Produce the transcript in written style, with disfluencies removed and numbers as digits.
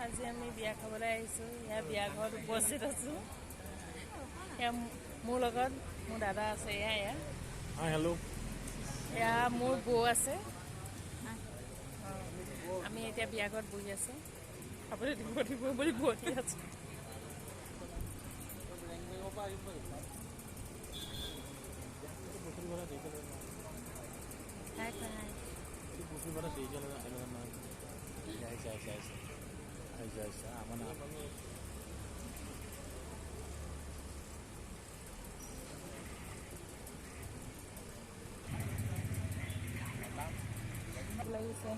আজি আমি বিয়া খাবলৈ আহিছোঁ। এয়া বিয়া ঘৰত উপস্থিত আছোঁ। এয়া মোৰ লগত মোৰ দাদা আছে। এয়া হেল্ল'। এয়া মোৰ বৌ আছে। আমি এতিয়া বিয়া ঘৰত বহি আছোঁ। খাবলৈ দিব বুলি বহি আছোঁ। হাই হাই লাগিছে